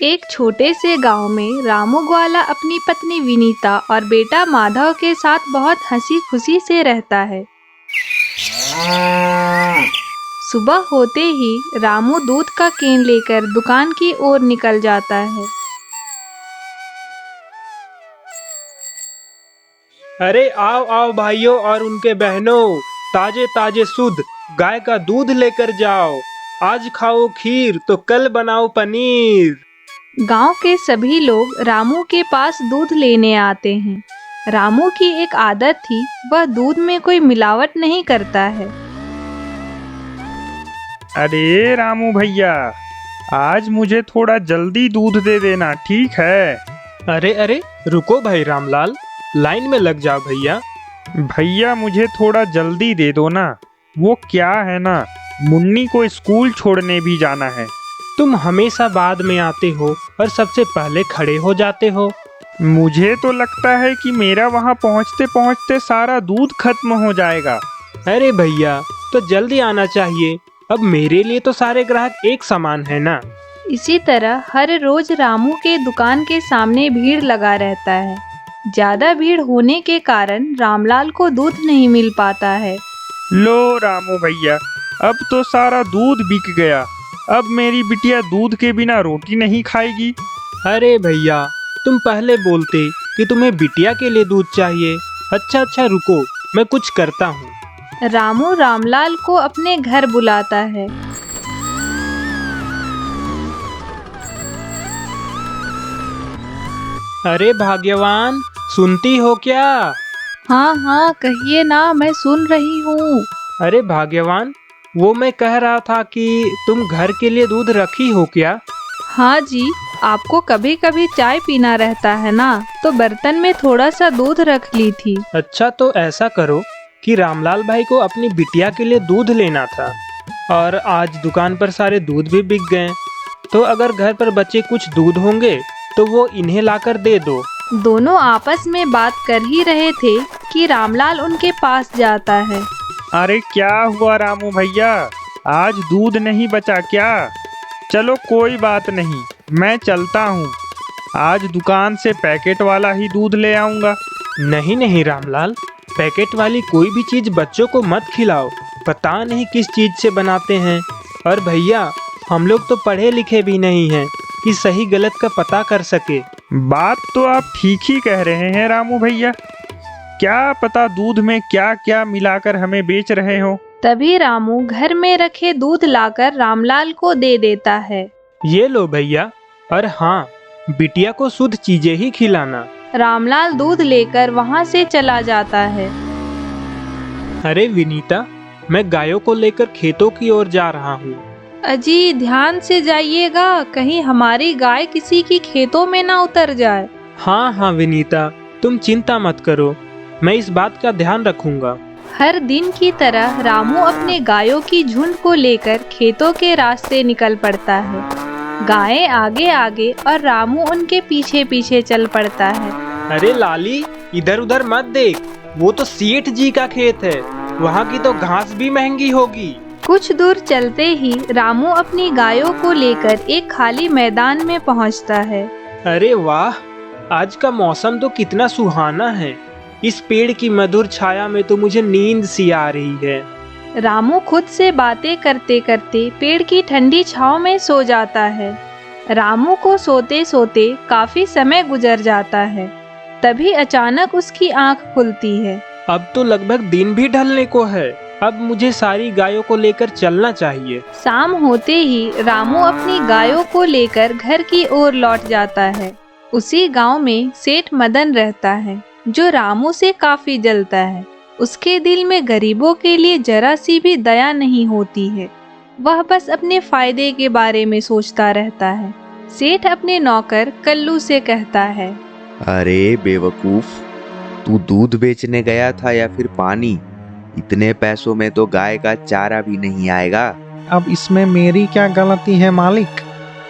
एक छोटे से गांव में रामू ग्वाला अपनी पत्नी विनीता और बेटा माधव के साथ बहुत हंसी खुशी से रहता है। सुबह होते ही रामू दूध का केन लेकर दुकान की ओर निकल जाता है। अरे आओ आओ भाइयों और उनके बहनों, ताजे ताजे शुद्ध गाय का दूध लेकर जाओ। आज खाओ खीर तो कल बनाओ पनीर। गांव के सभी लोग रामू के पास दूध लेने आते हैं। रामू की एक आदत थी, वह दूध में कोई मिलावट नहीं करता है। अरे रामू भैया, आज मुझे थोड़ा जल्दी दूध दे देना, ठीक है? अरे अरे रुको भाई रामलाल, लाइन में लग जाओ भैया। भैया मुझे थोड़ा जल्दी दे दो ना। वो क्या है ना, मुन्नी को स्कूल छोड़ने भी जाना है। तुम हमेशा बाद में आते हो और सबसे पहले खड़े हो जाते हो। मुझे तो लगता है कि मेरा वहाँ पहुँचते पहुँचते सारा दूध खत्म हो जाएगा। अरे भैया तो जल्दी आना चाहिए, अब मेरे लिए तो सारे ग्राहक एक समान है ना। इसी तरह हर रोज रामू के दुकान के सामने भीड़ लगा रहता है। ज्यादा भीड़ होने के कारण रामलाल को दूध नहीं मिल पाता है। लो रामू भैया, अब तो सारा दूध बिक गया। अब मेरी बिटिया दूध के बिना रोटी नहीं खाएगी। अरे भैया तुम पहले बोलते कि तुम्हें बिटिया के लिए दूध चाहिए। अच्छा रुको, मैं कुछ करता हूँ। रामू रामलाल को अपने घर बुलाता है। अरे भाग्यवान, सुनती हो क्या? हाँ हाँ कहिए ना, मैं सुन रही हूँ। अरे भाग्यवान, वो मैं कह रहा था कि तुम घर के लिए दूध रखी हो क्या? हाँ जी, आपको कभी कभी चाय पीना रहता है ना, तो बर्तन में थोड़ा सा दूध रख ली थी। अच्छा तो ऐसा करो कि रामलाल भाई को अपनी बिटिया के लिए दूध लेना था और आज दुकान पर सारे दूध भी बिक गए, तो अगर घर पर बचे कुछ दूध होंगे तो वो इन्हें लाकर दे दो। दोनों आपस में बात कर ही रहे थे कि रामलाल उनके पास जाता है। अरे क्या हुआ रामू भैया, आज दूध नहीं बचा क्या? चलो कोई बात नहीं, मैं चलता हूँ। आज दुकान से पैकेट वाला ही दूध ले आऊँगा। नहीं रामलाल, पैकेट वाली कोई भी चीज बच्चों को मत खिलाओ, पता नहीं किस चीज से बनाते हैं। और भैया हम लोग तो पढ़े लिखे भी नहीं हैं कि सही गलत का पता कर सके। बात तो आप ठीक ही कह रहे हैं रामू भैया, क्या पता दूध में क्या क्या मिलाकर हमें बेच रहे हो। तभी रामू घर में रखे दूध लाकर रामलाल को दे देता है। ये लो भैया, और हाँ, बिटिया को शुद्ध चीजें ही खिलाना। रामलाल दूध लेकर वहाँ से चला जाता है। अरे विनीता, मैं गायों को लेकर खेतों की ओर जा रहा हूँ। अजी ध्यान से जाइएगा, कहीं हमारी गाय किसी की खेतों में ना उतर जाए। हाँ विनीता, तुम चिंता मत करो, मैं इस बात का ध्यान रखूंगा। हर दिन की तरह रामू अपने गायों की झुंड को लेकर खेतों के रास्ते निकल पड़ता है। गायें आगे आगे और रामू उनके पीछे पीछे चल पड़ता है। अरे लाली, इधर उधर मत देख, वो तो सेठ जी का खेत है, वहाँ की तो घास भी महंगी होगी। कुछ दूर चलते ही रामू अपनी गायों को लेकर एक खाली मैदान में पहुँचता है। अरे वाह, आज का मौसम तो कितना सुहाना है। इस पेड़ की मधुर छाया में तो मुझे नींद सी आ रही है। रामू खुद से बातें करते करते पेड़ की ठंडी छांव में सो जाता है। रामू को सोते सोते काफी समय गुजर जाता है। तभी अचानक उसकी आंख खुलती है। अब तो लगभग दिन भी ढलने को है, अब मुझे सारी गायों को लेकर चलना चाहिए। शाम होते ही रामू अपनी गायों को लेकर घर की ओर लौट जाता है। उसी गांव में सेठ मदन रहता है, जो रामू से काफी जलता है। उसके दिल में गरीबों के लिए जरा सी भी दया नहीं होती है। वह बस अपने फायदे के बारे में सोचता रहता है। सेठ अपने नौकर कल्लू से कहता है, अरे बेवकूफ, तू दूध बेचने गया था या फिर पानी? इतने पैसों में तो गाय का चारा भी नहीं आएगा। अब इसमें मेरी क्या गलती है मालिक?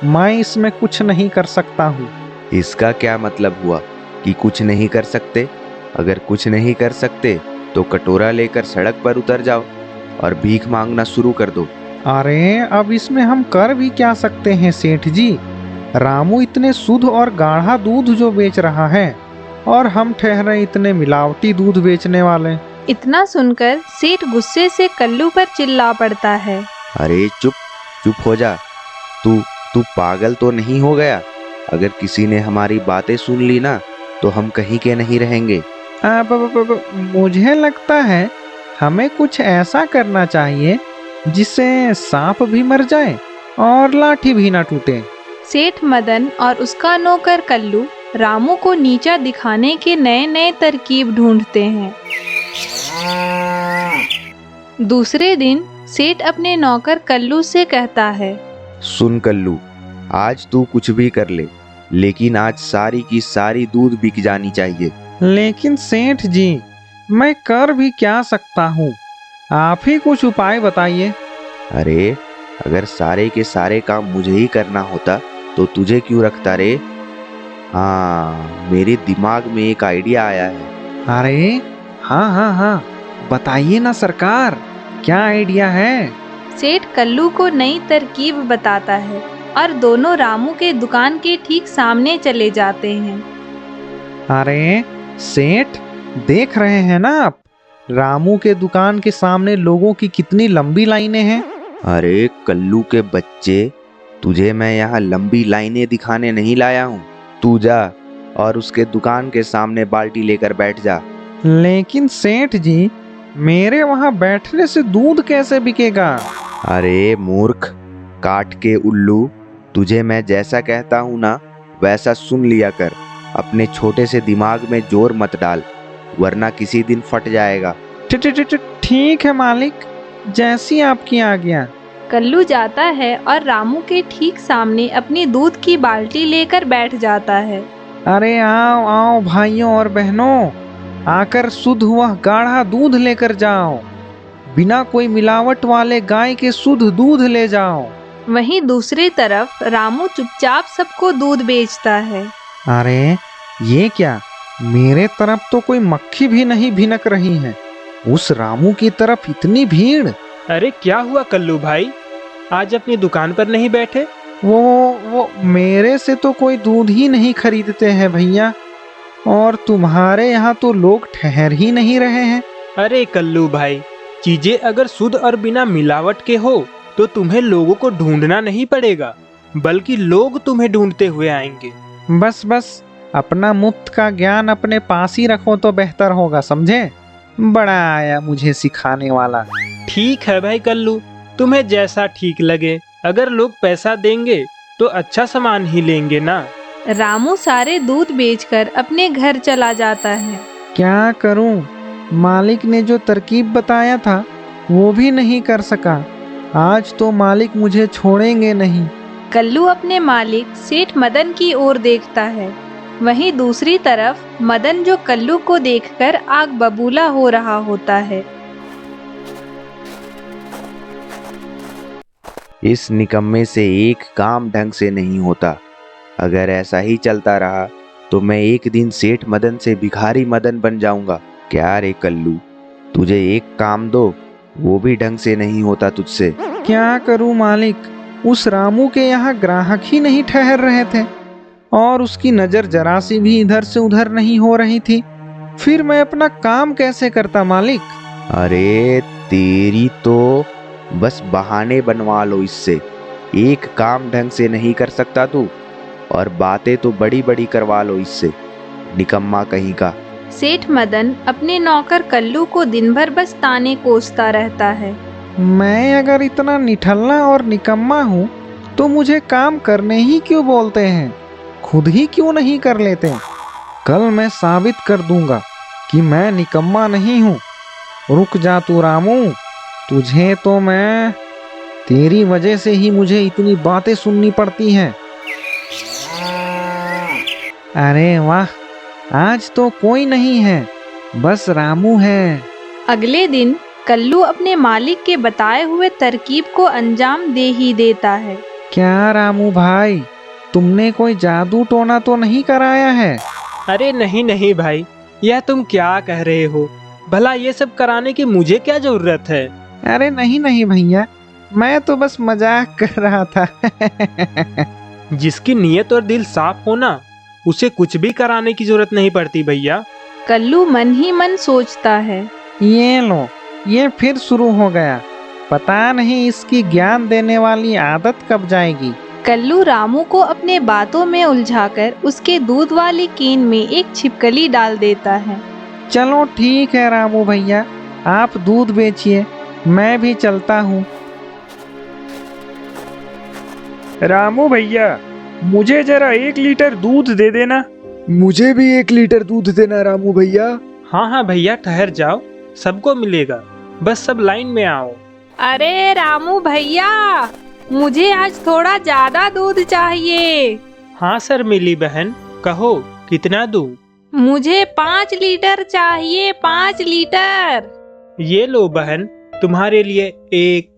मैं इसमें कुछ नहीं कर सकता हूँ। इसका क्या मतलब हुआ कि कुछ नहीं कर सकते? अगर कुछ नहीं कर सकते तो कटोरा लेकर सड़क पर उतर जाओ और भीख मांगना शुरू कर दो। अरे अब इसमें हम कर भी क्या सकते हैं सेठ जी? रामू इतने शुद्ध और गाढ़ा दूध जो बेच रहा है और हम ठहरे इतने मिलावटी दूध बेचने वाले। इतना सुनकर सेठ गुस्से से कल्लू पर चिल्ला पड़ता है। अरे चुप चुप हो जा। तू तू पागल तो नहीं हो गया? अगर किसी ने हमारी बातें सुन ली ना तो हम कहीं के नहीं रहेंगे। मुझे लगता है हमें कुछ ऐसा करना चाहिए जिससे सांप भी मर जाए और लाठी भी ना टूटे। सेठ मदन और उसका नौकर कल्लू रामू को नीचा दिखाने के नए नए तरकीब ढूंढते हैं। दूसरे दिन सेठ अपने नौकर कल्लू से कहता है, सुन कल्लू, आज तू कुछ भी कर ले, लेकिन आज सारी की सारी दूध बिक जानी चाहिए। लेकिन सेठ जी, मैं कर भी क्या सकता हूँ? आप ही कुछ उपाय बताइए। अरे अगर सारे के सारे काम मुझे ही करना होता तो तुझे क्यों रखता रे? हाँ, मेरे दिमाग में एक आइडिया आया है। अरे हाँ, बताइए ना सरकार, क्या आइडिया है? सेठ कल्लू को नई तरकीब बताता है और दोनों रामू के दुकान के ठीक सामने चले जाते हैं। अरे सेठ, देख रहे हैं ना आप, रामू के दुकान के सामने लोगों की कितनी लंबी लाइनें हैं। अरे कल्लू के बच्चे, तुझे मैं यहाँ लंबी लाइनें दिखाने नहीं लाया हूँ। तू जा और उसके दुकान के सामने बाल्टी लेकर बैठ जा। लेकिन सेठ जी, मेरे वहाँ बैठने से दूध कैसे बिकेगा? अरे मूर्ख, काट के उल्लू, तुझे मैं जैसा कहता हूँ ना वैसा सुन लिया कर। अपने छोटे से दिमाग में जोर मत डाल, वरना किसी दिन फट जाएगा। ठीक है मालिक, जैसी आपकी आज्ञा। कल्लू जाता है और रामू के ठीक सामने अपनी दूध की बाल्टी लेकर बैठ जाता है। अरे आओ आओ भाइयों और बहनों, आकर शुद्ध वह गाढ़ा दूध लेकर जाओ। बिना कोई मिलावट वाले गाय के शुद्ध दूध ले जाओ। वहीं दूसरी तरफ रामू चुपचाप सबको दूध बेचता है। अरे ये क्या, मेरे तरफ तो कोई मक्खी भी नहीं भिनक रही है, उस रामू की तरफ इतनी भीड़। अरे क्या हुआ कल्लू भाई, आज अपनी दुकान पर नहीं बैठे? वो मेरे से तो कोई दूध ही नहीं खरीदते हैं भैया, और तुम्हारे यहाँ तो लोग ठहर ही नहीं रहे हैं। अरे कल्लू भाई, चीजें अगर शुद्ध और बिना मिलावट के हो तो तुम्हें लोगों को ढूंढना नहीं पड़ेगा, बल्कि लोग तुम्हें ढूंढते हुए आएंगे। बस अपना मुफ्त का ज्ञान अपने पास ही रखो तो बेहतर होगा, समझे? बड़ा आया मुझे सिखाने वाला। ठीक है भाई कल्लू, तुम्हें जैसा ठीक लगे। अगर लोग पैसा देंगे तो अच्छा सामान ही लेंगे ना। रामू सारे दूध बेचकर अपने घर चला जाता है। क्या करूं, मालिक ने जो तरकीब बताया था वो भी नहीं कर सका। आज तो मालिक मुझे छोड़ेंगे नहीं। कल्लू अपने मालिक सेठ मदन की ओर देखता है। वहीं दूसरी तरफ मदन, जो कल्लू को देखकर आग बबूला हो रहा होता है। इस निकम्मे से एक काम ढंग से नहीं होता। अगर ऐसा ही चलता रहा तो मैं एक दिन सेठ मदन से भिखारी मदन बन जाऊंगा। क्या रे कल्लू, तुझे एक काम दो, वो भी ढंग से नहीं होता तुझसे। क्या करूं मालिक, उस रामू के यहाँ ग्राहक ही नहीं ठहर रहे थे और उसकी नजर जरा सी भी इधर से उधर नहीं हो रही थी। फिर मैं अपना काम कैसे करता मालिक? अरे तेरी तो बस बहाने बनवा लो इससे। एक काम ढंग से नहीं कर सकता तू, और बातें तो बड़ी बड़ी करवा लो इससे, निकम्मा कहीं का। सेठ मदन अपने नौकर कल्लू को दिन भर बस ताने कोसता रहता है। मैं अगर इतना निठल्ला और निकम्मा हूँ तो मुझे काम करने ही क्यों बोलते हैं? खुद ही क्यों नहीं कर लेते? कल मैं साबित कर दूंगा कि मैं निकम्मा नहीं हूँ। रुक जा तू रामू, तुझे तो मैं, तेरी वजह से ही मुझे इतनी बातें सुननी पड़ती हैं। अरे वाह, आज तो कोई नहीं है, बस रामू है। अगले दिन कल्लू अपने मालिक के बताए हुए तरकीब को अंजाम दे ही देता है। क्या रामू भाई, तुमने कोई जादू टोना तो नहीं कराया है? अरे नहीं भाई, यह तुम क्या कह रहे हो? भला ये सब कराने की मुझे क्या जरूरत है? अरे नहीं भैया, मैं तो बस मजाक कर रहा था। जिसकी नीयत और दिल साफ हो ना, उसे कुछ भी कराने की जरूरत नहीं पड़ती भैया। कल्लू मन ही मन सोचता है। ये लो, ये फिर शुरू हो गया। पता नहीं इसकी ज्ञान देने वाली आदत कब जाएगी। कल्लू रामू को अपने बातों में उलझाकर उसके दूध वाली केन में एक छिपकली डाल देता है। चलो ठीक है रामू भैया, आप दूध बेचिए, मैं भी चलता हूँ। रामू भैया, मुझे जरा 1 लीटर दूध दे देना। मुझे भी 1 लीटर दूध देना रामू भैया। हाँ हाँ भैया, ठहर जाओ, सबको मिलेगा, बस सब लाइन में आओ। अरे रामू भैया, मुझे आज थोड़ा ज्यादा दूध चाहिए। हाँ सर मिली बहन, कहो कितना दूं? मुझे 5 लीटर चाहिए, 5 लीटर। ये लो बहन, तुम्हारे लिए 1,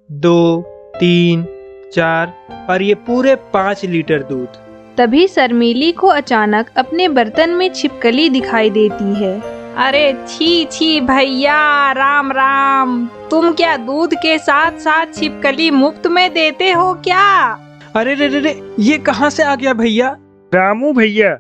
2, 3, 4 और ये पूरे 5 लीटर दूध। तभी शर्मीली को अचानक अपने बर्तन में छिपकली दिखाई देती है। अरे छी छी भैया, राम राम, तुम क्या दूध के साथ साथ छिपकली मुफ्त में देते हो क्या? अरे रे रे रे, ये कहाँ से आ गया भैया? रामू भैया,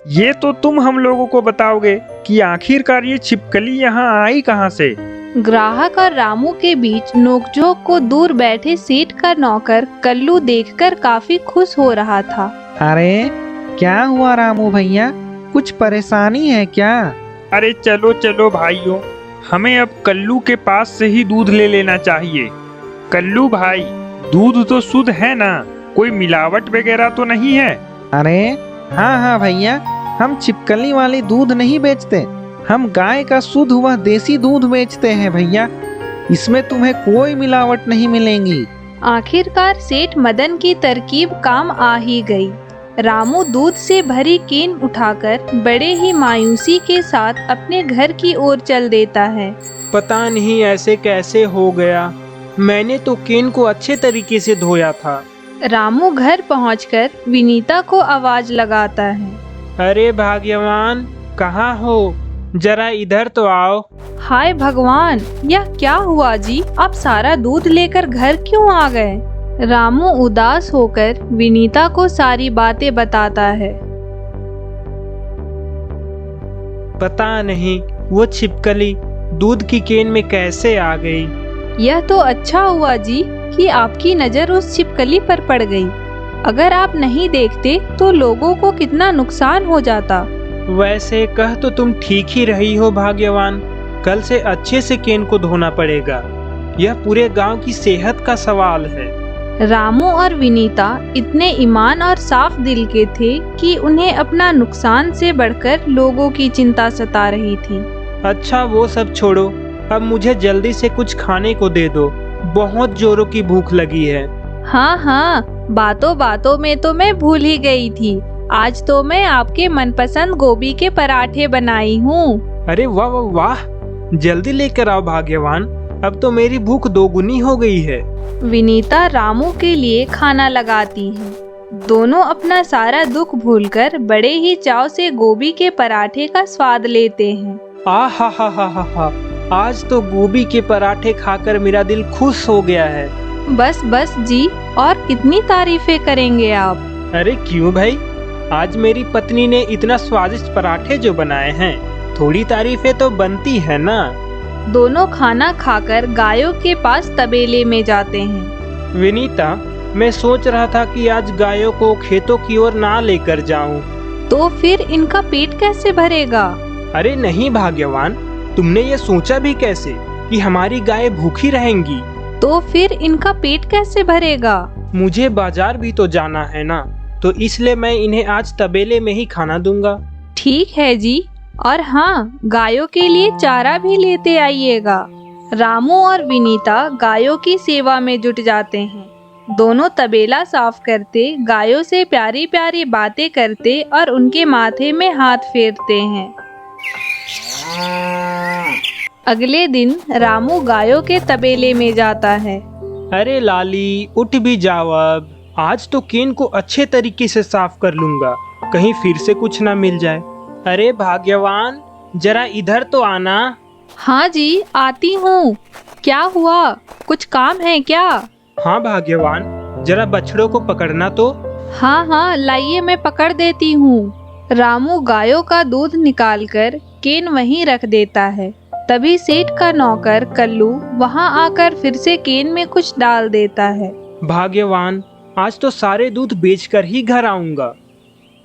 ये तो तुम हम लोगों को बताओगे कि आखिरकार ये छिपकली यहाँ आई कहाँ से। ग्राहक और रामू के बीच नोकझोंक को दूर बैठे सेठ का नौकर कल्लू देखकर काफी खुश हो रहा था। अरे क्या हुआ रामू भैया, कुछ परेशानी है क्या? अरे चलो चलो भाइयों, हमें अब कल्लू के पास से ही दूध ले लेना चाहिए। कल्लू भाई, दूध तो शुद्ध है ना, कोई मिलावट वगैरह तो नहीं है? अरे हाँ हाँ भैया, हम छिपकली वाली दूध नहीं बेचते, हम गाय का शुद्ध व देसी दूध बेचते हैं भैया। इसमें तुम्हें कोई मिलावट नहीं मिलेगी। आखिरकार सेठ मदन की तरकीब काम आ ही गई। रामू दूध से भरी केन उठाकर बड़े ही मायूसी के साथ अपने घर की ओर चल देता है। पता नहीं ऐसे कैसे हो गया, मैंने तो केन को अच्छे तरीके से धोया था। रामू घर पहुंचकर विनीता को आवाज लगाता है। अरे भाग्यवान, कहाँ हो? जरा इधर तो आओ। हाय भगवान, यह क्या हुआ जी? आप सारा दूध लेकर घर क्यों आ गए? रामू उदास होकर विनीता को सारी बातें बताता है। पता नहीं वो छिपकली दूध की केन में कैसे आ गई। यह तो अच्छा हुआ जी कि आपकी नजर उस छिपकली पर पड़ गई। अगर आप नहीं देखते तो लोगों को कितना नुकसान हो जाता। वैसे कह तो तुम ठीक ही रही हो भाग्यवान, कल से अच्छे से केन को धोना पड़ेगा, यह पूरे गांव की सेहत का सवाल है। रामू और विनीता इतने ईमान और साफ दिल के थे कि उन्हें अपना नुकसान से बढ़कर लोगों की चिंता सता रही थी। अच्छा वो सब छोड़ो, अब मुझे जल्दी से कुछ खाने को दे दो, बहुत जोरों की भूख लगी है। हाँ हाँ, बातों बातों में तो मैं भूल ही गई थी, आज तो मैं आपके मनपसंद गोभी के पराठे बनाई हूँ। अरे वाह वाह वाह, जल्दी लेकर आओ भाग्यवान, अब तो मेरी भूख दोगुनी हो गई है। विनीता रामू के लिए खाना लगाती है। दोनों अपना सारा दुख भूलकर बड़े ही चाव से गोभी के पराठे का स्वाद लेते हैं। आ हा हा हा हा हा, आज तो गोभी के पराठे खाकर मेरा दिल खुश हो गया है। बस बस जी, और कितनी तारीफें करेंगे आप? अरे क्यों भाई, आज मेरी पत्नी ने इतना स्वादिष्ट पराठे जो बनाए हैं, थोड़ी तारीफें तो बनती है ना। दोनों खाना खाकर गायों के पास तबेले में जाते हैं। विनीता, मैं सोच रहा था कि आज गायों को खेतों की ओर ना लेकर जाऊं। तो फिर इनका पेट कैसे भरेगा? अरे नहीं भाग्यवान, तुमने ये सोचा भी कैसे कि हमारी गाय भूखी रहेंगी? तो फिर इनका पेट कैसे भरेगा? मुझे बाजार भी तो जाना है ना, तो इसलिए मैं इन्हें आज तबेले में ही खाना दूंगा। ठीक है जी, और हाँ, गायों के लिए चारा भी लेते आइएगा। रामू और विनीता गायों की सेवा में जुट जाते हैं। दोनों तबेला साफ करते, गायों से प्यारी प्यारी बातें करते और उनके माथे में हाथ फेरते हैं। अगले दिन रामू गायों के तबेले में जाता है। अरे लाली, उठ भी जाओ अब, आज तो केन को अच्छे तरीके से साफ कर लूंगा, कहीं फिर से कुछ ना मिल जाए। अरे भाग्यवान, जरा इधर तो आना। हाँ जी, आती हूँ। क्या हुआ, कुछ काम है क्या? हाँ भाग्यवान, जरा बछड़ों को पकड़ना तो। हाँ हाँ, लाइए मैं पकड़ देती हूँ। रामू गायों का दूध निकालकर केन वहीं रख देता है। तभी सेठ का नौकर कल्लू वहां आकर फिर से केन में कुछ डाल देता है। भाग्यवान, आज तो सारे दूध बेचकर ही घर आऊंगा।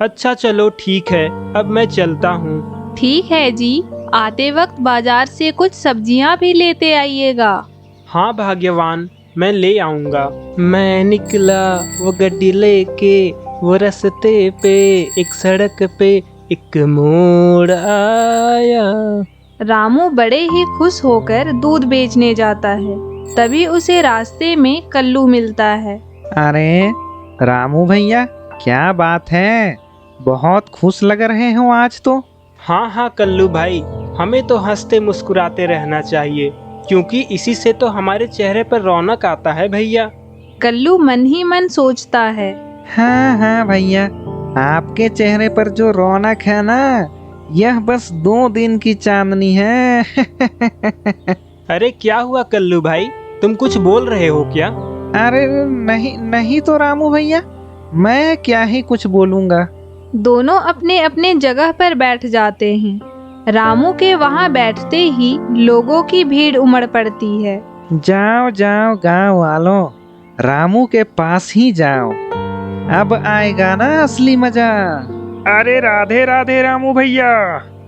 अच्छा चलो ठीक है, अब मैं चलता हूँ। ठीक है जी, आते वक्त बाजार से कुछ सब्जियां भी लेते आइएगा। हाँ भाग्यवान, मैं ले आऊंगा। मैं निकला वो गड्डी लेके, वो रास्ते पे एक सड़क पे एक मोड़ आया। रामू बड़े ही खुश होकर दूध बेचने जाता है। तभी उसे रास्ते में कल्लू मिलता है। अरे रामू भैया, क्या बात है, बहुत खुश लग रहे हो आज तो। हाँ हाँ कल्लू भाई, हमें तो हंसते मुस्कुराते रहना चाहिए, क्योंकि इसी से तो हमारे चेहरे पर रौनक आता है भैया। कल्लू मन ही मन सोचता है। हाँ हाँ भैया, आपके चेहरे पर जो रौनक है ना, यह बस 2 दिन की चांदनी है। अरे क्या हुआ कल्लू भाई, तुम कुछ बोल रहे हो क्या? अरे नहीं नहीं तो रामू भैया, मैं क्या ही कुछ बोलूंगा। दोनों अपने अपने जगह पर बैठ जाते हैं। रामू के वहां बैठते ही लोगों की भीड़ उमड़ पड़ती है। जाओ जाओ गांव वालों, रामू के पास ही जाओ, अब आएगा ना असली मजा। अरे राधे राधे रामू भैया।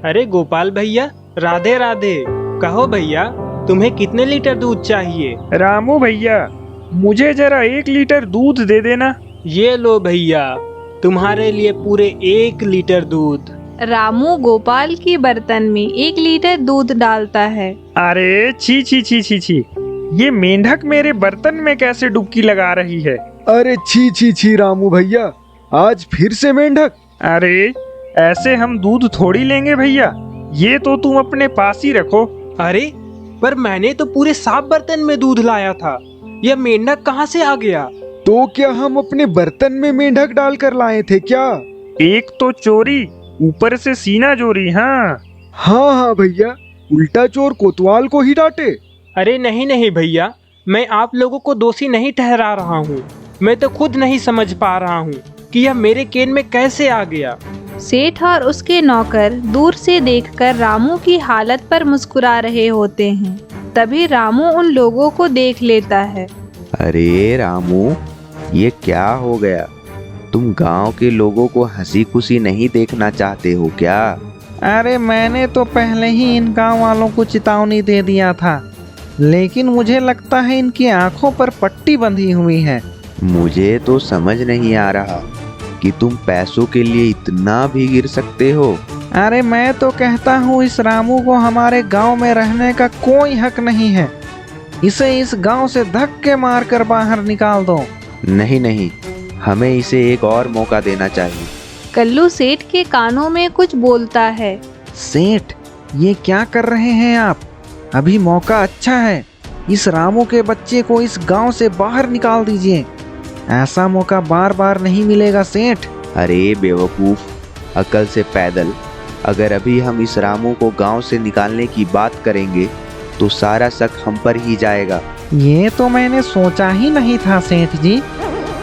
अरे गोपाल भैया, राधे राधे। कहो भैया, तुम्हें कितने लीटर दूध चाहिए? रामू भैया, मुझे जरा 1 लीटर दूध दे देना। ये लो भैया, तुम्हारे लिए पूरे 1 लीटर दूध। रामू गोपाल की बर्तन में 1 लीटर दूध डालता है। अरे छी छी छी छी छी, ये मेंढक मेरे बर्तन में कैसे डुबकी लगा रही है। अरे छी छी छी रामू भैया, आज फिर से मेंढक। अरे ऐसे हम दूध थोड़ी लेंगे भैया, ये तो तुम अपने पास ही रखो। अरे पर मैंने तो पूरे साफ बर्तन में दूध लाया था, यह मेंढक कहाँ से आ गया? तो क्या हम अपने बर्तन में मेंढक डालकर लाए थे क्या? एक तो चोरी, ऊपर से सीना चोरी। हाँ हाँ हाँ भैया, उल्टा चोर कोतवाल को ही डांटे। अरे नहीं नहीं भैया, मैं आप लोगों को दोषी नहीं ठहरा रहा हूँ। मैं तो खुद नहीं समझ पा रहा हूँ कि यह मेरे केन में कैसे आ गया। सेठ और उसके नौकर दूर से देखकर रामू की हालत पर मुस्कुरा रहे होते हैं। तभी रामू उन लोगों को देख लेता है। अरे रामू, ये क्या हो गया? तुम गांव के लोगों को हंसी खुशी नहीं देखना चाहते हो क्या? अरे मैंने तो पहले ही इन गांव वालों को चेतावनी दे दिया था, लेकिन मुझे लगता है इनकी आंखों पर पट्टी बंधी हुई है। मुझे तो समझ नहीं आ रहा कि तुम पैसों के लिए इतना भी गिर सकते हो। अरे मैं तो कहता हूँ, इस रामू को हमारे गांव में रहने का कोई हक नहीं है। इसे इस गांव से धक्के मारकर बाहर निकाल दो। नहीं नहीं, हमें इसे एक और मौका देना चाहिए। कल्लू सेठ के कानों में कुछ बोलता है। सेठ, ये क्या कर रहे हैं आप? अभी मौका अच्छा है, इस रामू के बच्चे को इस गांव से बाहर निकाल दीजिए। ऐसा मौका बार बार नहीं मिलेगा सेठ। अरे बेवकूफ, अकल से पैदल। अगर अभी हम इस रामू को गांव से निकालने की बात करेंगे तो सारा शक हम पर ही जाएगा। ये तो मैंने सोचा ही नहीं था सेठ जी,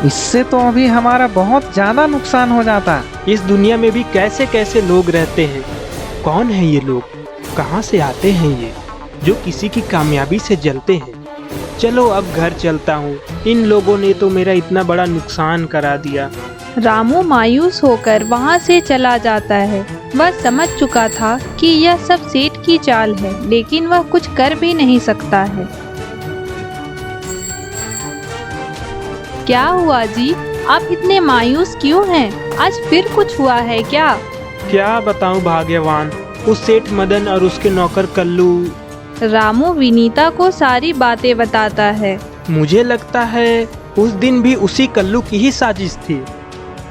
इससे तो अभी हमारा बहुत ज्यादा नुकसान हो जाता। इस दुनिया में भी कैसे कैसे लोग रहते हैं। कौन है ये लोग, कहाँ से आते हैं ये, जो किसी की कामयाबी से जलते हैं। चलो अब घर चलता हूँ, इन लोगों ने तो मेरा इतना बड़ा नुकसान करा दिया। रामू मायूस होकर वहां से चला जाता है। वह समझ चुका था कि यह सब सेठ की चाल है, लेकिन वह कुछ कर भी नहीं सकता है। क्या हुआ जी, आप इतने मायूस क्यों हैं? आज फिर कुछ हुआ है क्या? क्या बताऊं भाग्यवान, उस सेठ मदन और उसके नौकर कल्लू। रामू विनीता को सारी बातें बताता है। मुझे लगता है उस दिन भी उसी कल्लू की ही साजिश थी।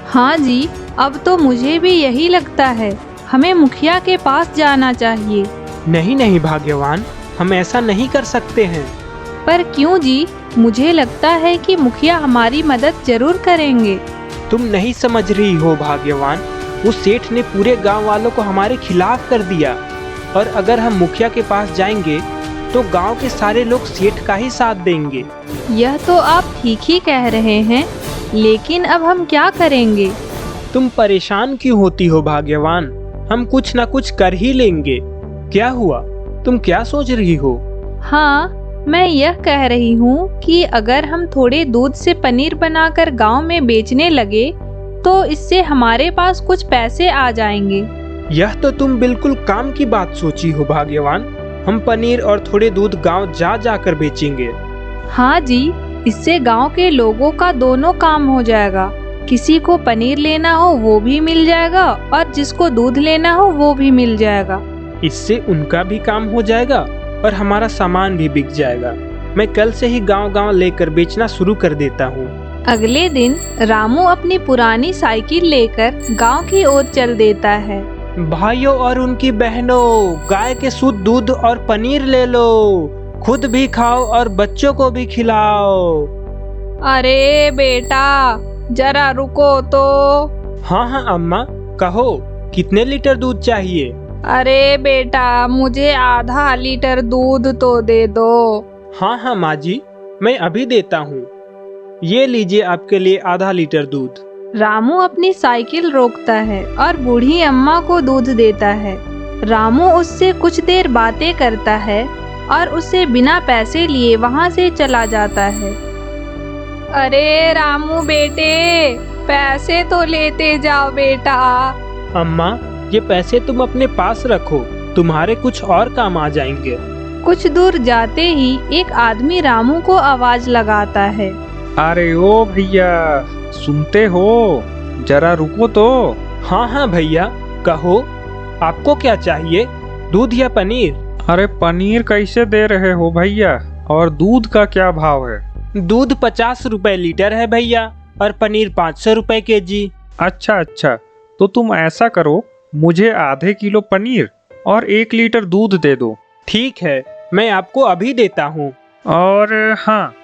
हाँ जी, अब तो मुझे भी यही लगता है। हमें मुखिया के पास जाना चाहिए। नहीं नहीं भाग्यवान, हम ऐसा नहीं कर सकते हैं। पर क्यों जी? मुझे लगता है कि मुखिया हमारी मदद जरूर करेंगे। तुम नहीं समझ रही हो भाग्यवान, उस सेठ ने पूरे गांव वालों को हमारे खिलाफ कर दिया, और अगर हम मुखिया के पास जाएंगे तो गांव के सारे लोग सेठ का ही साथ देंगे। यह तो आप ठीक ही कह रहे हैं, लेकिन अब हम क्या करेंगे? तुम परेशान क्यों होती हो भाग्यवान? हम कुछ ना कुछ कर ही लेंगे। क्या हुआ? तुम क्या सोच रही हो? हाँ, मैं यह कह रही हूँ कि अगर हम थोड़े दूध से पनीर बनाकर गांव में बेचने लगे तो इससे हमारे पास कुछ पैसे आ जाएंगे। यह तो तुम बिल्कुल काम की बात सोची हो भाग्यवान। हम पनीर और थोड़े दूध गांव जा जाकर बेचेंगे। हाँ जी, इससे गांव के लोगों का दोनों काम हो जाएगा। किसी को पनीर लेना हो वो भी मिल जाएगा और जिसको दूध लेना हो वो भी मिल जाएगा। इससे उनका भी काम हो जाएगा और हमारा सामान भी बिक जाएगा। मैं कल से ही गांव-गांव लेकर बेचना शुरू कर देता हूँ। अगले दिन रामू अपनी पुरानी साइकिल लेकर गांव की ओर चल देता है। भाइयों और उनकी बहनों, गाय के शुद्ध दूध और पनीर ले लो। खुद भी खाओ और बच्चों को भी खिलाओ। अरे बेटा, जरा रुको तो। हाँ हाँ अम्मा, कहो कितने लीटर दूध चाहिए? अरे बेटा, मुझे आधा लीटर दूध तो दे दो। हाँ हाँ माँ जी, मैं अभी देता हूँ। ये लीजिए आपके लिए आधा लीटर दूध। रामू अपनी साइकिल रोकता है और बूढ़ी अम्मा को दूध देता है। रामू उससे कुछ देर बातें करता है और उससे बिना पैसे लिए वहाँ से चला जाता है। अरे रामू बेटे, पैसे तो लेते जाओ बेटा। अम्मा, ये पैसे तुम अपने पास रखो, तुम्हारे कुछ और काम आ जाएंगे। कुछ दूर जाते ही एक आदमी रामू को आवाज लगाता है। अरे ओ भैया, सुनते हो? जरा रुको तो। हाँ हाँ भैया, कहो आपको क्या चाहिए, दूध या पनीर? अरे पनीर कैसे दे रहे हो भैया, और दूध का क्या भाव है? दूध 50 रुपए लीटर है भैया और पनीर 500 रुपए केजी। अच्छा अच्छा, तो तुम ऐसा करो, मुझे आधे किलो पनीर और 1 लीटर दूध दे दो। ठीक है, मैं आपको अभी देता हूँ। और हाँ,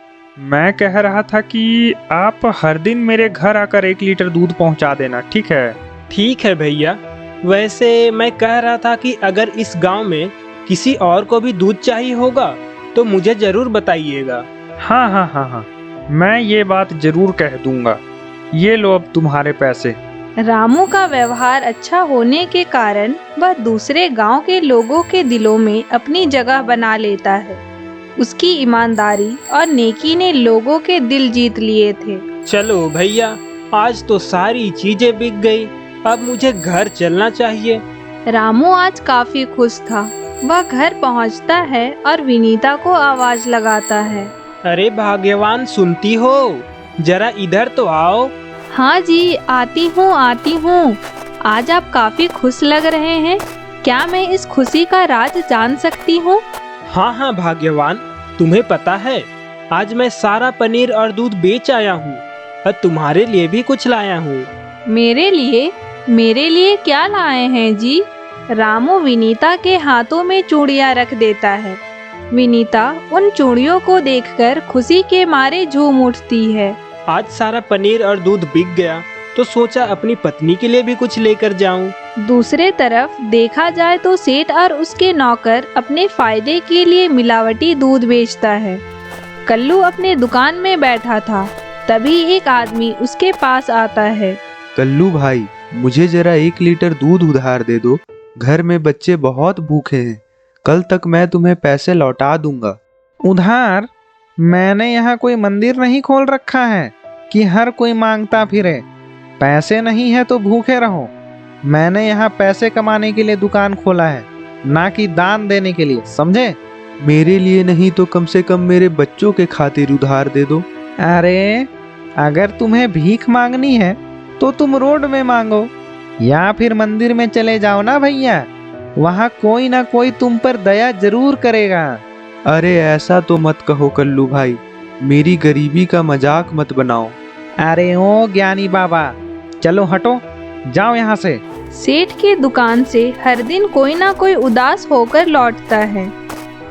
मैं कह रहा था कि आप हर दिन मेरे घर आकर 1 लीटर दूध पहुंचा देना, ठीक है? ठीक है भैया। वैसे मैं कह रहा था कि अगर इस गांव में किसी और को भी दूध चाहिए होगा तो मुझे जरूर बताइएगा। हाँ हाँ हाँ हाँ, मैं ये बात जरूर कह दूंगा। ये लो अब तुम्हारे पैसे। रामू का व्यवहार अच्छा होने के कारण वह दूसरे गांव के लोगों के दिलों में अपनी जगह बना लेता है। उसकी ईमानदारी और नेकी ने लोगों के दिल जीत लिए थे। चलो भैया, आज तो सारी चीजें बिक गई। अब मुझे घर चलना चाहिए। रामू आज काफी खुश था। वह घर पहुंचता है और विनीता को आवाज लगाता है। अरे भाग्यवान, सुनती हो? जरा इधर तो आओ। हाँ जी, आती हूँ। आज आप काफी खुश लग रहे हैं। क्या मैं इस खुशी का राज जान सकती हूँ? हाँ हाँ भाग्यवान, तुम्हें पता है आज मैं सारा पनीर और दूध बेच आया हूँ और तुम्हारे लिए भी कुछ लाया हूँ। मेरे लिए क्या लाए हैं जी? रामू विनीता के हाथों में चूड़ियाँ रख देता है। विनीता उन चूड़ियों को देखकर खुशी के मारे झूम उठती है। आज सारा पनीर और दूध बिक गया तो सोचा अपनी पत्नी के लिए भी कुछ लेकर जाऊं। दूसरे तरफ देखा जाए तो सेठ और उसके नौकर अपने फायदे के लिए मिलावटी दूध बेचता है। कल्लू अपने दुकान में बैठा था, तभी एक आदमी उसके पास आता है। कल्लू भाई, मुझे जरा 1 लीटर दूध उधार दे दो। घर में बच्चे बहुत भूखे हैं। कल तक मैं तुम्हें पैसे लौटा दूंगा। उधार? मैंने यहाँ कोई मंदिर नहीं खोल रखा है कि हर कोई मांगता फिरे। पैसे नहीं है तो भूखे रहो। मैंने यहाँ पैसे कमाने के लिए दुकान खोला है, ना कि दान देने के लिए, समझे? मेरे लिए नहीं तो कम से कम मेरे बच्चों के खातिर उधार दे दो। अरे, अगर तुम्हें भीख मांगनी है तो तुम रोड में मांगो या फिर मंदिर में चले जाओ ना भैया। वहाँ कोई ना कोई तुम पर दया जरूर करेगा। अरे ऐसा तो मत कहो कल्लू भाई, मेरी गरीबी का मजाक मत बनाओ। अरे ओ ज्ञानी बाबा, चलो हटो, जाओ यहाँ से। सेठ की दुकान से हर दिन कोई ना कोई उदास होकर लौटता है।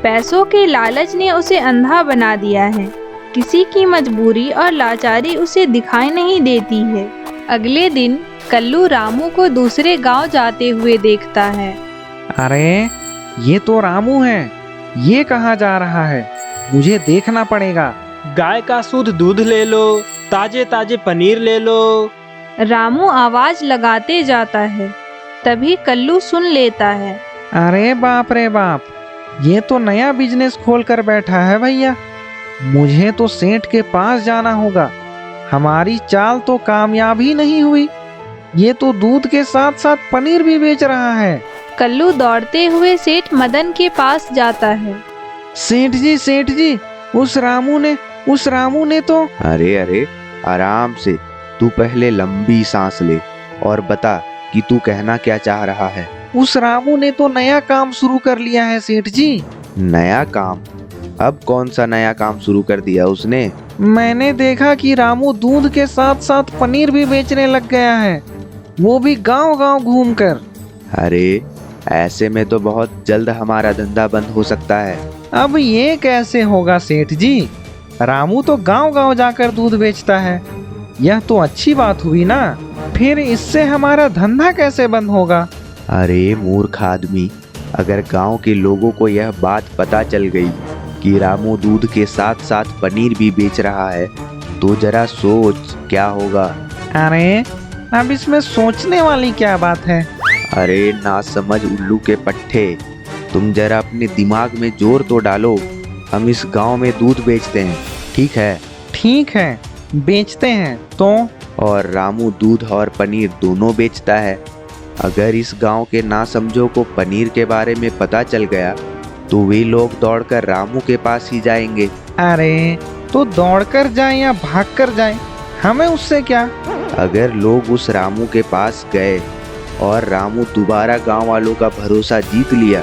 पैसों के लालच ने उसे अंधा बना दिया है। किसी की मजबूरी और लाचारी उसे दिखाई नहीं देती है। अगले दिन कल्लू रामू को दूसरे गांव जाते हुए देखता है। अरे, ये तो रामू है। ये कहाँ जा रहा है? मुझे देखना पड़ेगा। गाय का शुद्ध दूध ले लो, ताजे ताजे पनीर ले लो। रामू आवाज लगाते जाता है। तभी कल्लू सुन लेता है। अरे बाप रे बाप, ये तो नया बिजनेस खोल कर बैठा है भैया। मुझे तो सेठ के पास जाना होगा। हमारी चाल तो कामयाब ही नहीं हुई। ये तो दूध के साथ साथ पनीर भी बेच रहा है। कल्लू दौड़ते हुए सेठ मदन के पास जाता है। सेठ जी, उस रामू ने तो। अरे अरे, आराम से, तू पहले लंबी सांस ले और बता कि तू कहना क्या चाह रहा है। उस रामू ने तो नया काम शुरू कर लिया है सेठ जी। नया काम? अब कौन सा नया काम शुरू कर दिया उसने? मैंने देखा कि रामू दूध के साथ साथ पनीर भी बेचने लग गया है, वो भी गांव-गांव घूमकर। अरे, ऐसे में तो बहुत जल्द हमारा धंधा बंद हो सकता है। अब ये कैसे होगा सेठ जी? रामू तो गांव-गांव जाकर दूध बेचता है। यह तो अच्छी बात हुई ना। फिर इससे हमारा धंधा कैसे बंद होगा? अरे मूर्ख आदमी, अगर गांव के लोगों को यह बात पता चल गई कि रामू दूध के साथ साथ पनीर भी बेच रहा है तो जरा सोच क्या होगा। अरे, अब इसमें सोचने वाली क्या बात है? अरे ना समझ उल्लू के पट्टे, तुम जरा अपने दिमाग में जोर तो डालो। हम इस गांव में दूध बेचते हैं, ठीक है? ठीक है, बेचते हैं तो। और रामू दूध और पनीर दोनों बेचता है। अगर इस गांव के ना समझो को पनीर के बारे में पता चल गया तो वे लोग दौड़कर रामू के पास ही जाएंगे। अरे, तो दौड़कर जाएं या भागकर जाएं, हमें उससे क्या? अगर लोग उस रामू के पास गए और रामू दोबारा गांव वालों का भरोसा जीत लिया,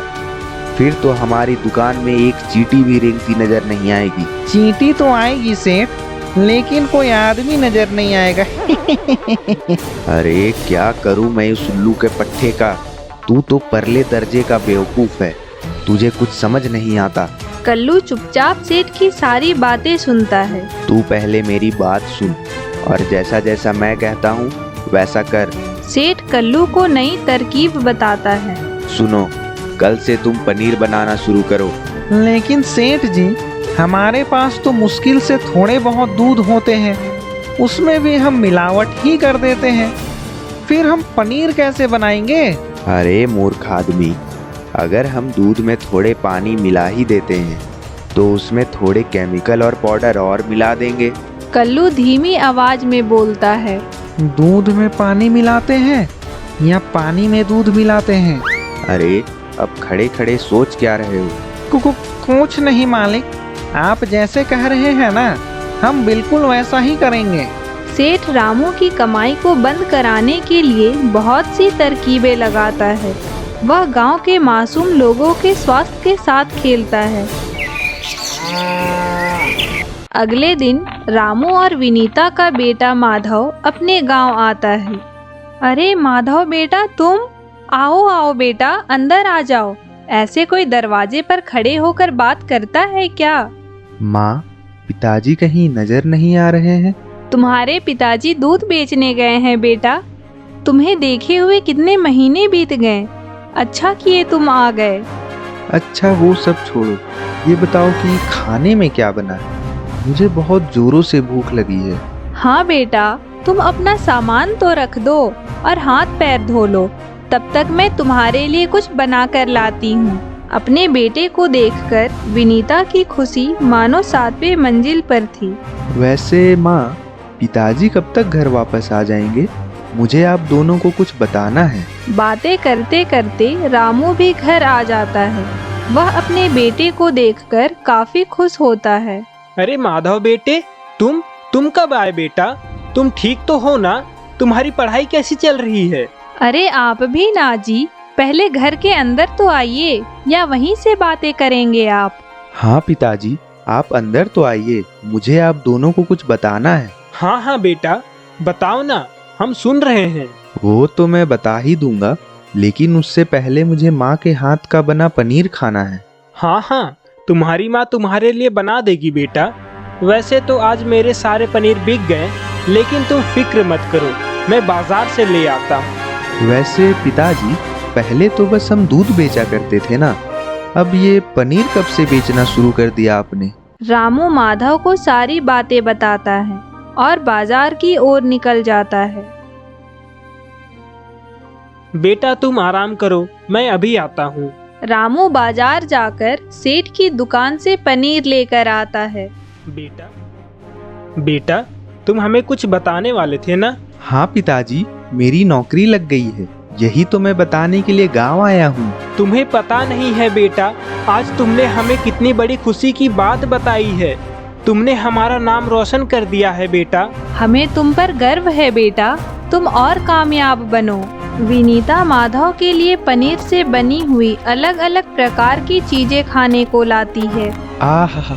फिर तो हमारी दुकान में एक चींटी भी रेंगती नजर नहीं आएगी। चींटी तो आएगी सेठ, लेकिन कोई आदमी नजर नहीं आएगा। अरे क्या करूं मैं उस उल्लू के पट्टे का? तू तो परले दर्जे का बेवकूफ है, तुझे कुछ समझ नहीं आता। कल्लू चुपचाप सेठ की सारी बातें सुनता है। तू पहले मेरी बात सुन और जैसा जैसा मैं कहता हूँ वैसा कर। सेठ कल्लू को नई तरकीब बताता है। सुनो, कल से तुम पनीर बनाना शुरू करो। लेकिन सेठ जी, हमारे पास तो मुश्किल से थोड़े बहुत दूध होते हैं, उसमें भी हम मिलावट ही कर देते हैं। फिर हम पनीर कैसे बनाएंगे? अरे मूर्ख आदमी, अगर हम दूध में थोड़े पानी मिला ही देते हैं तो उसमें थोड़े केमिकल और पाउडर और मिला देंगे। कल्लू धीमी आवाज में बोलता है। दूध में पानी मिलाते हैं या पानी में दूध मिलाते हैं? अरे अब खड़े खड़े सोच क्या रहे हो? कुछ नहीं मालिक, आप जैसे कह रहे हैं ना, हम बिल्कुल वैसा ही करेंगे। सेठ रामू की कमाई को बंद कराने के लिए बहुत सी तरकीबें लगाता है। वह गांव के मासूम लोगों के स्वास्थ्य के साथ खेलता है। अगले दिन रामू और विनीता का बेटा माधव अपने गांव आता है। अरे माधव बेटा, तुम आओ आओ बेटा, अंदर आ जाओ। ऐसे कोई दरवाजे पर खड़े होकर बात करता है क्या? माँ, पिताजी कहीं नजर नहीं आ रहे हैं? तुम्हारे पिताजी दूध बेचने गए हैं बेटा। तुम्हें देखे हुए कितने महीने बीत गए। अच्छा किए तुम आ गए। अच्छा वो सब छोड़ो, ये बताओ कि खाने में क्या बना है? मुझे बहुत जोरों से भूख लगी है। हाँ बेटा, तुम अपना सामान तो रख दो और हाथ पैर धो लो, तब तक मैं तुम्हारे लिए कुछ बना कर लाती हूँ। अपने बेटे को देखकर विनीता की खुशी मानो 7वें मंजिल पर थी। वैसे माँ, पिताजी कब तक घर वापस आ जाएंगे? मुझे आप दोनों को कुछ बताना है। बातें करते करते रामू भी घर आ जाता है। वह अपने बेटे को देखकर काफी खुश होता है। अरे माधव बेटे, तुम कब आए बेटा? तुम ठीक तो हो ना? तुम्हारी पढ़ाई कैसी चल रही है? अरे आप भी ना जी, पहले घर के अंदर तो आइए, या वहीं से बातें करेंगे आप? हाँ पिताजी, आप अंदर तो आइए, मुझे आप दोनों को कुछ बताना है। हाँ हाँ बेटा, बताओ ना, हम सुन रहे हैं। वो तो मैं बता ही दूंगा, लेकिन उससे पहले मुझे माँ के हाथ का बना पनीर खाना है। हाँ हाँ, तुम्हारी माँ तुम्हारे लिए बना देगी बेटा। वैसे तो आज मेरे सारे पनीर बिक गए, लेकिन तुम फिक्र मत करो, मैं बाजार से ले आता हूँ। वैसे पिताजी, पहले तो बस हम दूध बेचा करते थे ना, अब ये पनीर कब से बेचना शुरू कर दिया आपने? रामू माधव को सारी बातें बताता है। और बाजार की ओर निकल जाता है। बेटा तुम आराम करो, मैं अभी आता हूँ। रामू बाजार जाकर सेठ की दुकान से पनीर लेकर आता है। बेटा बेटा तुम हमें कुछ बताने वाले थे ना? हाँ पिताजी, मेरी नौकरी लग गई है, यही तो मैं बताने के लिए गांव आया हूँ। तुम्हें पता नहीं है बेटा, आज तुमने हमें कितनी बड़ी खुशी की बात बताई है। तुमने हमारा नाम रोशन कर दिया है बेटा। हमें तुम पर गर्व है बेटा, तुम और कामयाब बनो। विनीता माधव के लिए पनीर से बनी हुई अलग अलग प्रकार की चीजें खाने को लाती है। आहा,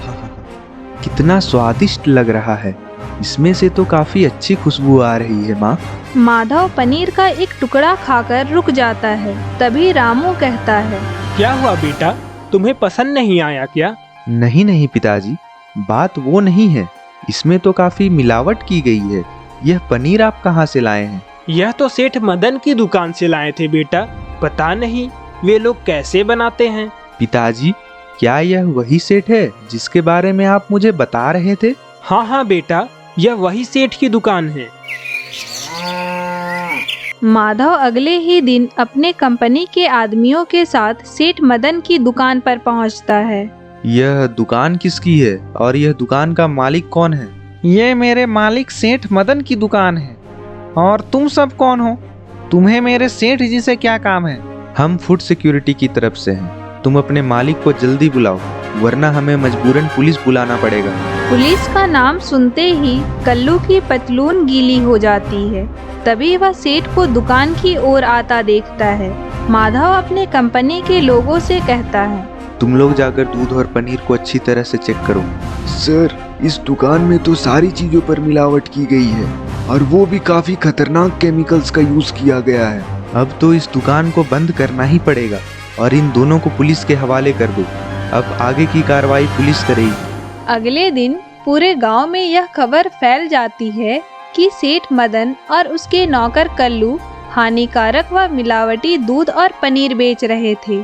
कितना स्वादिष्ट लग रहा है। इसमें से तो काफी अच्छी खुशबू आ रही है माँ। माधव पनीर का एक टुकड़ा खाकर रुक जाता है। तभी रामू कहता है, क्या हुआ बेटा, तुम्हें पसंद नहीं आया क्या? नहीं नहीं पिताजी, बात वो नहीं है, इसमें तो काफी मिलावट की गई है। यह पनीर आप कहाँ से लाए हैं? यह तो सेठ मदन की दुकान से लाए थे बेटा। पता नहीं वे लोग कैसे बनाते हैं। पिताजी, क्या यह वही सेठ है जिसके बारे में आप मुझे बता रहे थे? हाँ हाँ बेटा, यह वही सेठ की दुकान है। माधव अगले ही दिन अपने कंपनी के आदमियों के साथ सेठ मदन की दुकान पर पहुंचता है। यह दुकान किसकी है और यह दुकान का मालिक कौन है? ये मेरे मालिक सेठ मदन की दुकान है। और तुम सब कौन हो? तुम्हें मेरे सेठ जी से क्या काम है? हम फूड सिक्योरिटी की तरफ से हैं। तुम अपने मालिक को जल्दी बुलाओ, वरना हमें मजबूरन पुलिस बुलाना पड़ेगा। पुलिस का नाम सुनते ही कल्लू की पतलून गीली हो जाती है। तभी वह सेठ को दुकान की ओर आता देखता है। माधव अपने कंपनी के लोगों से कहता है, तुम लोग जाकर दूध और पनीर को अच्छी तरह से चेक करो। सर, इस दुकान में तो सारी चीजों पर मिलावट की गई है और वो भी काफी खतरनाक केमिकल्स का यूज किया गया है। अब तो इस दुकान को बंद करना ही पड़ेगा और इन दोनों को पुलिस के हवाले कर दो। अब आगे की कार्रवाई पुलिस करेगी। अगले दिन पूरे गांव में यह खबर फैल जाती है कि सेठ मदन और उसके नौकर कल्लू हानिकारक व मिलावटी दूध और पनीर बेच रहे थे।